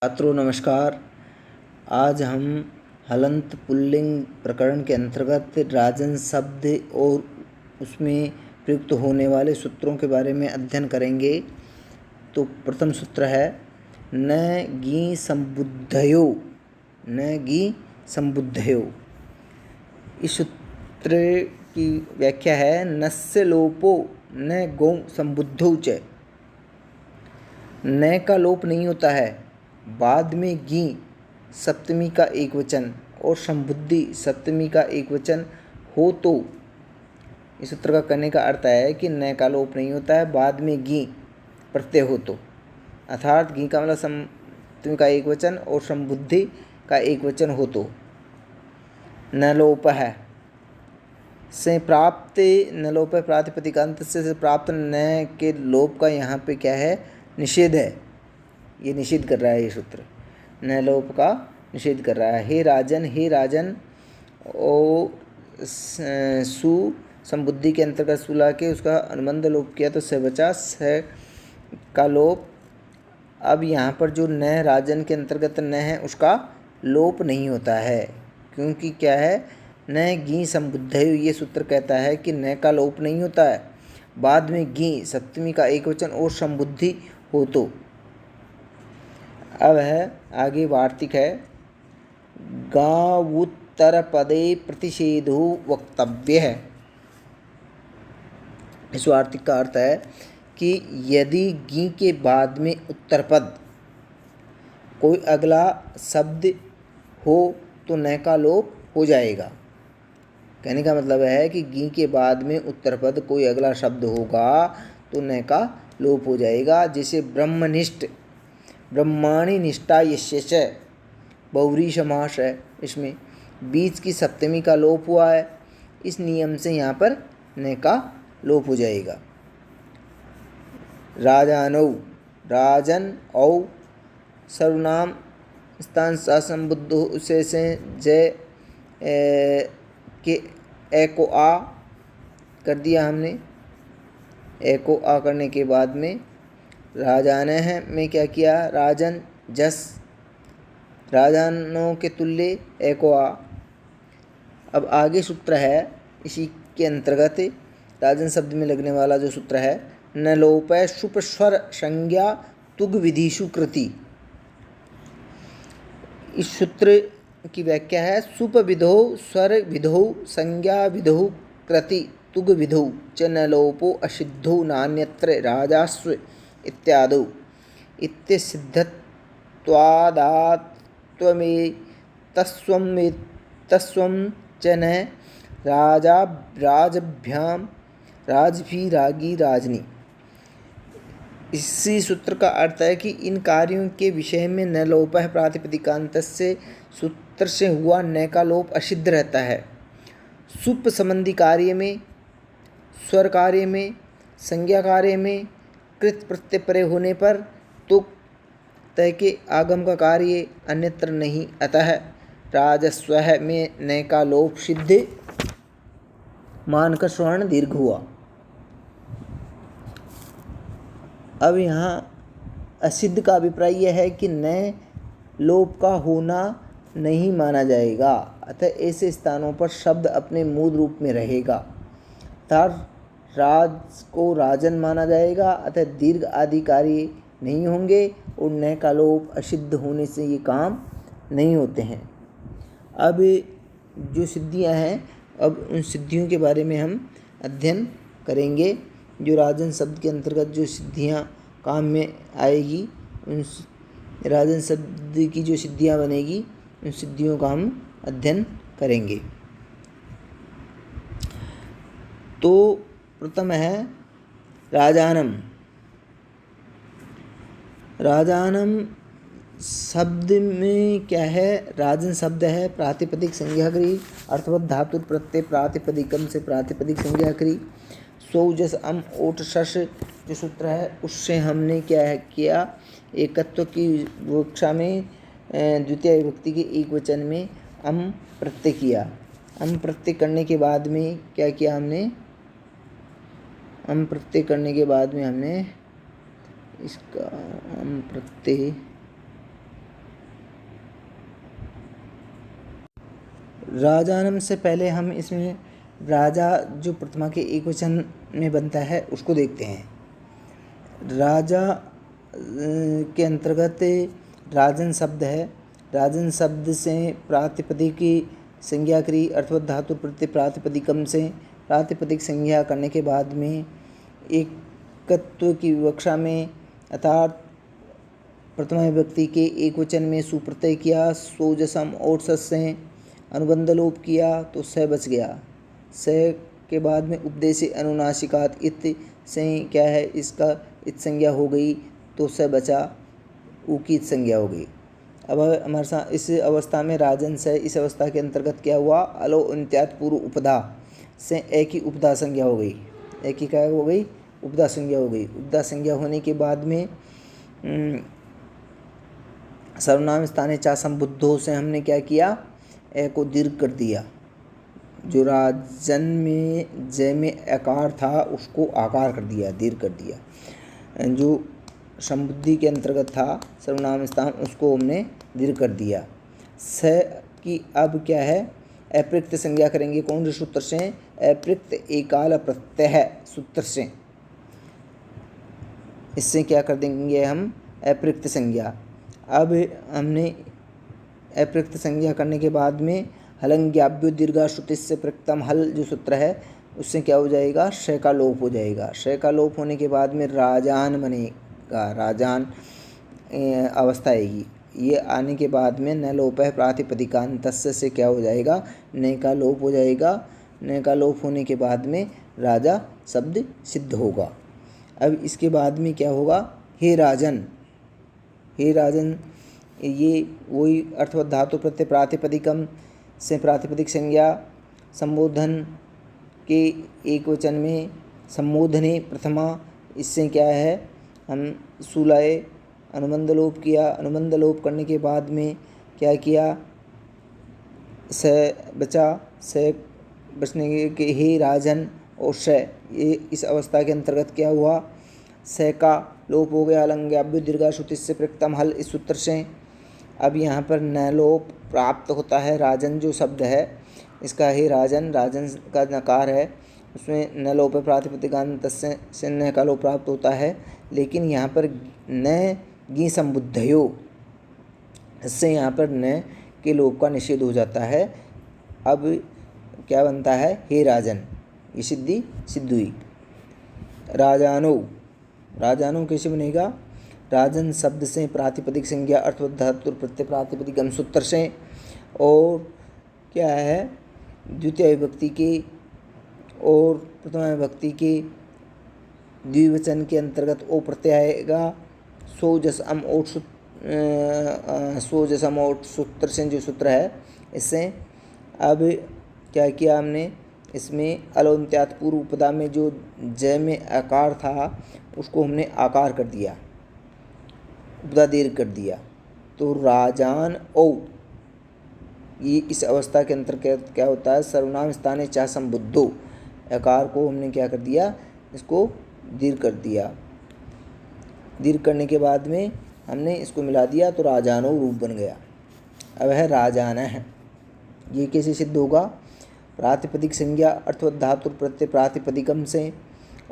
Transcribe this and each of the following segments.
छात्रों नमस्कार। आज हम हलंत पुल्लिंग प्रकरण के अंतर्गत राजन शब्द और उसमें प्रयुक्त होने वाले सूत्रों के बारे में अध्ययन करेंगे। तो प्रथम सूत्र है न गी संबुद्धयो, न गी संबुद्धयो। इस सूत्र की व्याख्या है नस्य लोपो न गौ संबुद्धौ च। न का लोप नहीं होता है, बाद में गी सप्तमी का एक वचन और संबुद्धि सप्तमी का एक वचन हो तो। इस सूत्र का करने का अर्थ है कि न का लोप नहीं होता है, बाद में गी प्रत्यय हो तो, अर्थात गी का मतलब सप्तमी का एक वचन और संबुद्धि का एक वचन हो तो। न लोप है से प्राप्त, न लोप प्रातिपदिकांत से प्राप्त न के लोप का यहाँ पे क्या है, निषेध है। ये निषेध कर रहा है ये सूत्र, न लोप का निषेध कर रहा है। हे राजन, हे राजन ओ सु संबुद्धि के अंतर्गत सुला के उसका अनुबंध लोप किया तो से बचा स का लोप। अब यहाँ पर जो न राजन के अंतर्गत न है उसका लोप नहीं होता है, क्योंकि क्या है, न गी संबुद्धयो। ये सूत्र कहता है कि न का लोप नहीं होता है, बाद में गी सप्तमी का एक वचन और संबुद्धि हो तो। अब है आगे वार्तिक है गावुत्तर पदे प्रतिषेधो वक्तव्य है। इस वार्तिक का अर्थ है कि यदि गी के बाद में उत्तर पद कोई अगला शब्द हो तो न का लोप हो जाएगा। कहने का मतलब है कि गी के बाद में उत्तर पद कोई अगला शब्द होगा तो न का लोप हो जाएगा। जैसे ब्रह्मनिष्ठ, ब्रह्माणी निष्ठा यस्य च, बहुव्रीहि समास है, इसमें बीच की सप्तमी का लोप हुआ है। इस नियम से यहाँ पर न का लोप हो जाएगा। राजानौ, राजन औ सर्वनाम स्थान असंबुद्ध से जय के ए को आ कर दिया हमने। ए को आ करने के बाद में राजान है में क्या किया, राजन जस, राजानों के तुल्य ए को आ। अब आगे सूत्र है इसी के अंतर्गत राजन शब्द में लगने वाला जो सूत्र है, न लोपै शुप स्वर संज्ञा तुग विधिषु कृति। इस सूत्र की व्याख्या है सुप विधौ स्वर विधौ संज्ञा विधौ कृति तुग विधौ च न लोपो असिद्धो नान्यत्र राजास्व इत्यादौ इत्यसिद्धत्वादात्वमे तस्वं च न राजा राजभ्याम राजभी रागी राजनी। इसी सूत्र का अर्थ है कि इन कार्यों के विषय में न लोपः प्रातिपदिकांतस्य सूत्र से हुआ न का लोप असिद्ध रहता है। सुप संबंधी कार्य में, स्वर कार्य में, संज्ञा कार्य में कृत प्रत्यय परे होने पर तो तय के आगम का कार्य अन्यत्र नहीं, अतः राजस्व में न का लोप सिद्ध मानकर स्वर्ण दीर्घ हुआ। अब यहाँ असिद्ध का अभिप्राय यह है कि न लोप का होना नहीं माना जाएगा, अतः ऐसे स्थानों पर शब्द अपने मूल रूप में रहेगा। अर्थात राज को राजन माना जाएगा, अतः दीर्घ आदि कार्य नहीं होंगे और न का लोप असिद्ध होने से ये काम नहीं होते हैं। अब जो सिद्धियां हैं, अब उन सिद्धियों के बारे में हम अध्ययन करेंगे। जो राजन शब्द के अंतर्गत जो सिद्धियां काम में आएगी, उन राजन शब्द की जो सिद्धियां बनेगी उन सिद्धियों का हम अध्ययन करेंगे। तो प्रथम है राजानम। राजानम शब्द में क्या है, राजन शब्द है प्रातिपदिक संज्ञाकरी, अर्थवत धातु प्रत्यय प्रातिपदिकम से प्रातिपदिक संज्ञाकरी। सौ जस अम ओट शश जो सूत्र है उससे हमने क्या है किया, एकत्व की विवक्षा में द्वितीय विभक्ति के एक वचन में अम प्रत्यय किया। अम प्रत्यय करने के बाद में क्या किया हमने, अम प्रत्यय करने के बाद में हमने इसका अम प्रत्यय राजानम से पहले हम इसमें राजा जो प्रथमा के एक वचन में बनता है उसको देखते हैं। राजा के अंतर्गत राजन शब्द है। राजन शब्द से प्रातिपदिक की संज्ञा करी अर्थवत धातु प्रत्यय प्रातिपदिकम से प्रातिपदिक संज्ञा करने के बाद में एकत्व की विवक्षा में अर्थात प्रथमा विभक्ति के एक वचन में सुप्रत्यय किया, सोजसम और सस से अनुबंध लोप किया तो स बच गया। स के बाद में उपदेश अनुनासिकात इत से क्या है, इसका इत संज्ञा हो गई तो स बचा, ऊ की इत संज्ञा हो गई। अब हमारे साथ इस अवस्था में राजन से इस अवस्था के अंतर्गत क्या हुआ, अलो अंत्यात पूर्व उपदा से एक ही उपदा संज्ञा हो गई। एक ही क्या हो गई, उपदा संज्ञा हो गई। उपदा संज्ञा होने के बाद में सर्वनाम स्थाने चा संबुद्धों से हमने क्या किया, ए को दीर्घ कर दिया। जो राजन में जय में आकार था उसको आकार कर दिया, दीर्घ कर दिया। जो संबुद्धि के अंतर्गत था सर्वनाम स्थान उसको हमने दीर्घ कर दिया। स की अब क्या है, अप्रयुक्त संज्ञा करेंगे। कौन से सूत्र से, अप्रयुक्त एकाल प्रत्यय सूत्र से। इससे क्या कर देंगे हम, अप्रयुक्त संज्ञा। अब हमने अप्रयुक्त संज्ञा करने के बाद में हलंग्याभ्यो दीर्घा श्रुति से प्रयुक्तम हल जो सूत्र है उससे क्या हो जाएगा, श का लोप हो जाएगा। श का लोप होने के बाद में राजान बनेगा, राजान अवस्था आएगी। ये आने के बाद में न लोप है प्रातिपदिकांत से क्या हो जाएगा, न का लोप हो जाएगा। न का लोप होने के बाद में राजा शब्द सिद्ध होगा। अब इसके बाद में क्या होगा, हे राजन। हे राजन ये वही अर्थवत धातु प्रत्यय प्रातिपदिकम से प्रातिपदिक संज्ञा संबोधन के एक वचन में संबोधने प्रथमा, इससे क्या है, हम सुलाए अनुबंध लोप किया। अनुबंध लोप करने के बाद में क्या किया, स बचा। स बचने के हे राजन और श, ये इस अवस्था के अंतर्गत क्या हुआ, स का लोप हो गया। अलंग्याभ्यो दीर्घा श्रुति से प्रयुक्तम हल इस सूत्र से। अब यहाँ पर न लोप प्राप्त होता है। राजन जो शब्द है इसका हे राजन, राजन का नकार है उसमें न लोप प्रातिपदिकांत से न का लोप प्राप्त होता है। लेकिन यहाँ पर न गी संबुद्धयो, इससे यहाँ पर न के लोप का निषेध हो जाता है। अब क्या बनता है, हे राजन, ये सिद्धि सिद्ध हुई। राजानो, राजानो कैसे बनेगा, राजन शब्द से प्रातिपदिक संज्ञा अर्थवत धातु प्रत्यय प्रातिपदिक सूत्र से। और क्या है, द्वितीय विभक्ति के और प्रथमा विभक्ति के द्विवचन के अंतर्गत ओ प्रत्यय आएगा। सोजसम और सूत्र से जो सूत्र है इससे। अब क्या किया हमने, इसमें अलोन्त्यात पूर्व उपदा में जो जय में आकार था उसको हमने आकार कर दिया, उपदा दीर्घ कर दिया। तो राजान ओ, ये इस अवस्था के अंतर्गत क्या होता है, सर्वनाम स्थाने चा संबुद्धो, आकार को हमने क्या कर दिया, इसको दीर्घ कर दिया। दीर्घ करने के बाद में हमने इसको मिला दिया तो राजानो रूप बन गया। अब है राजान है, ये कैसे सिद्ध होगा, प्रातिपदिक संज्ञा अर्थवत धातु प्रत्यय प्रातिपदिकम से।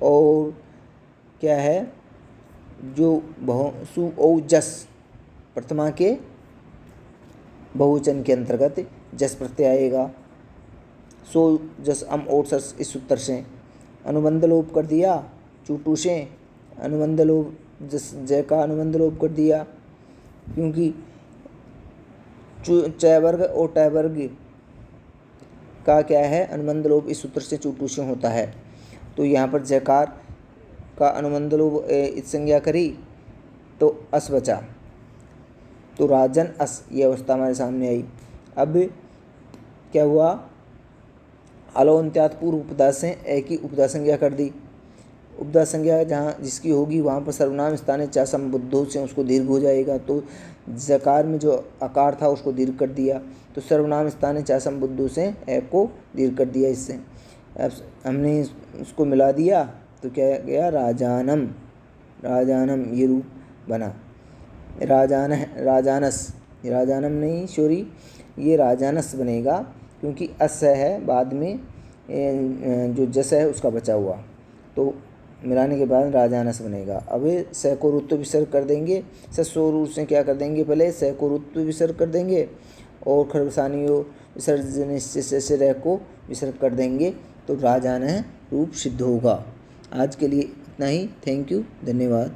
और क्या है, जो सु औ जस प्रथमा के बहुवचन के अंतर्गत जस प्रत्यय आएगा। सो जस अम और सस इस सूत्र से। अनुबंध लोप कर दिया चूटू से, अनुबंध लोप जस जय का अनुबंध लोप कर दिया, क्योंकि चय वर्ग और टय वर्ग का क्या है, अनुबंध लोप इस सूत्र से चूटू से होता है। तो यहाँ पर जयकार का अनुबंध लोप इस संज्ञा करी तो अस बचा, तो राजन अस, ये अवस्था हमारे सामने आई। अब क्या हुआ, अलोन्त्यात पूर्व उपदा से एक ही उपदा संज्ञा कर दी। उपदा संज्ञा जहाँ जिसकी होगी वहाँ पर सर्वनाम स्थाने चा संबुद्धों से उसको दीर्घ हो जाएगा। तो जकार में जो आकार था उसको दीर्घ कर दिया, तो सर्वनाम स्थाने चा संबुद्धों से एक को दीर्घ कर दिया। इससे अब हमने उसको मिला दिया तो क्या गया, राजानम, राजानम ये रूप बना। राजान राजानस, राजानम नहीं सॉरी, ये राजानस बनेगा। क्योंकि अस है बाद में जो जस है उसका बचा हुआ, तो मिलाने के बाद राजानस बनेगा। अब स को रुत्व विसर्ग कर देंगे, सस्वरूप से क्या कर देंगे, पहले स को रुत्व विसर्ग कर देंगे और खरबसानियों विसर्जन से रह को विसर्ग कर देंगे, तो राजान रूप सिद्ध होगा। आज के लिए इतना ही। थैंक यू, धन्यवाद।